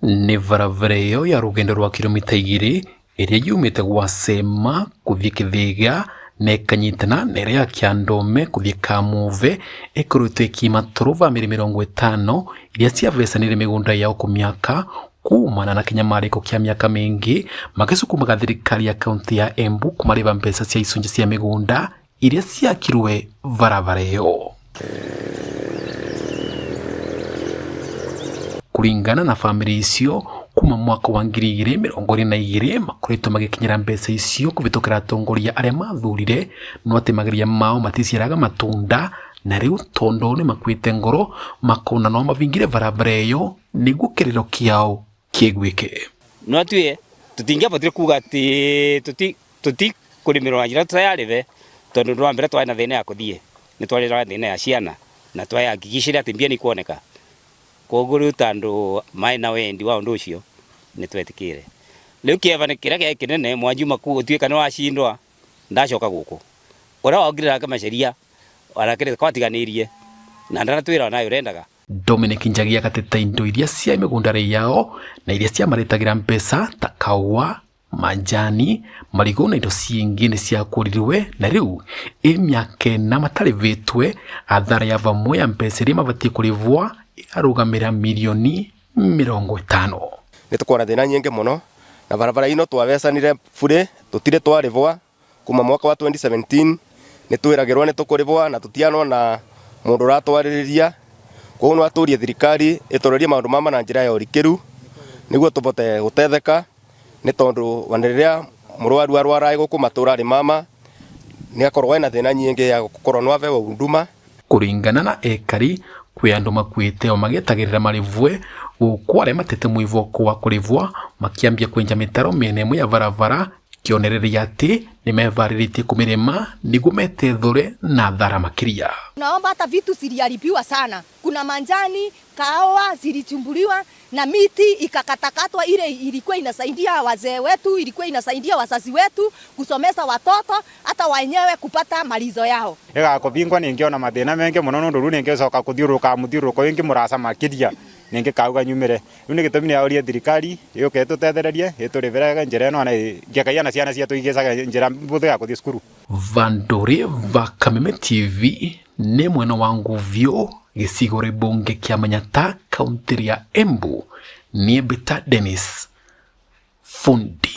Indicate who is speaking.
Speaker 1: Nĩ barabara ĩyo ya rũgendo rwa kilomita 2 ĩrĩa yumĩte gwa Sema gũthiĩ Kĩthĩga na ĩkanyitana na ĩrĩa ya Kĩandome gũthiĩ Kamuve ĩkoretwo ĩkĩima bamĩrĩ 50 iria ciavecanĩire mĩgũnda yao kũmĩaka kumana na kĩnyamarĩko kĩa mĩaka mĩingĩ magĩcukumaga thirikari ya kaunti ya Embu kũmarĩva mbeca cia icunjĩ cia mĩgũnda iria ciakirwe barabara ĩyo. Kulingana na family icio kuma mwaka wa 2022 makoretwo magĩkinyĩra mbeca icio kũvĩtũkĩra atongoria arĩa mathurire no atĩ mageria mao maticiaraga matunda, na rĩu tondũ nĩ makuĩte ngoro makona no mavingire barabara ĩyo nĩguo kĩrĩro kĩao kĩgwĩke.
Speaker 2: No tuye tutingĩabatire kuga atĩ tuti kũrĩmĩrwo na njĩra tũtayarĩve, tondũ ndwa mbere twarĩ na thĩna ya kũthiĩ, nĩ twarĩ na thĩna ya ciana na twayakikishire atĩ mbia nĩ kuoneka. Koguo rĩu tondũ maĩ na wendi wa ũndũ ũcio nĩ twetĩkĩre. Rĩu kĩeva kĩrĩa gĩa kĩnene Mwanjuma gũtuĩka nĩ wacindwa ndacoka gũkũ. Ũrĩa wongirĩra kamaceria warakĩrĩ kwatiganĩirie na ndanatwĩra nayo ũrendaga.
Speaker 1: Dominic Njagi agateta indo iria cia mĩgũnda yao na iria ciamaretagĩra mbeca ta kaũa, manjani, marigũ na indo ciingĩ nĩ ciakũrirwe, na rĩu mĩaka na matarĩvĩtwe athara ya vamwe ya mbeca iria mabatiĩ kũrĩvwa arũgamĩra milioni 50.
Speaker 3: Nĩ tũkona thĩna nyingĩ mũno na barabara ino twavecanire bure tutire twarĩvwa kuma mwaka wa 2017 nĩ twĩragĩrwo nĩ tũkũrĩvwa na tũtianwo na mũndũ ũratwarĩrĩria. Koguo no atũrie thirikari ĩtũrĩrie maũndũ mama na njĩra ya ũrikĩru nĩguo tũbote gũtetheka, nĩ tondũ rĩrĩa mũrwaru arwara gũkũ matũra rĩ mama nĩ akorwo na thĩna nyingĩ ya gũkorwo no avewa huduma.
Speaker 1: Kũringana na ekari kwĩ andũ makuĩte o magĩetagĩrĩra marĩvwe gũkũ arĩa matete mwĩvoko wa kũrĩvwa makĩambia kwenja mĩtaro mĩena ĩmwe ya barabara, kĩonereria atĩ nĩ mevarĩrĩtie kũmĩrĩma nĩguo metethũre na thara makĩria.
Speaker 4: Naomba hata vitu ziliharibiwa sana. Kuna manjani, kahawa zilichumbuliwa na miti ikakatakatwa, ile ilikuwa inasaidia wazee wetu, ilikuwa inasaidia wazazi wetu kusomesa watoto, hata wenyewe kupata malizo yao.
Speaker 5: Ĩgakũbingwa nĩngĩona mathĩna mengi mũno nũndũ rĩu nĩngĩcoka kũthiũrũka mũthiũrũko wĩngĩ mũraca makĩria nĩngĩ kauga nyumĩre. Rĩu nĩ gĩtũmi nĩyaũrie thirikari yũke ĩtũtethererie ĩtũrĩvĩre njĩra ĩno na ngĩkaia na ciana ciatũ igĩcaga njĩra mbũthũ ya kũthiĩ cukuru. Vandore
Speaker 1: va Kameme TV nĩ mwena wa Nguvio gĩcigo rĩbunge kĩa Manyata kaunti ya Embu. Niĩ Beta Dennis Fundi.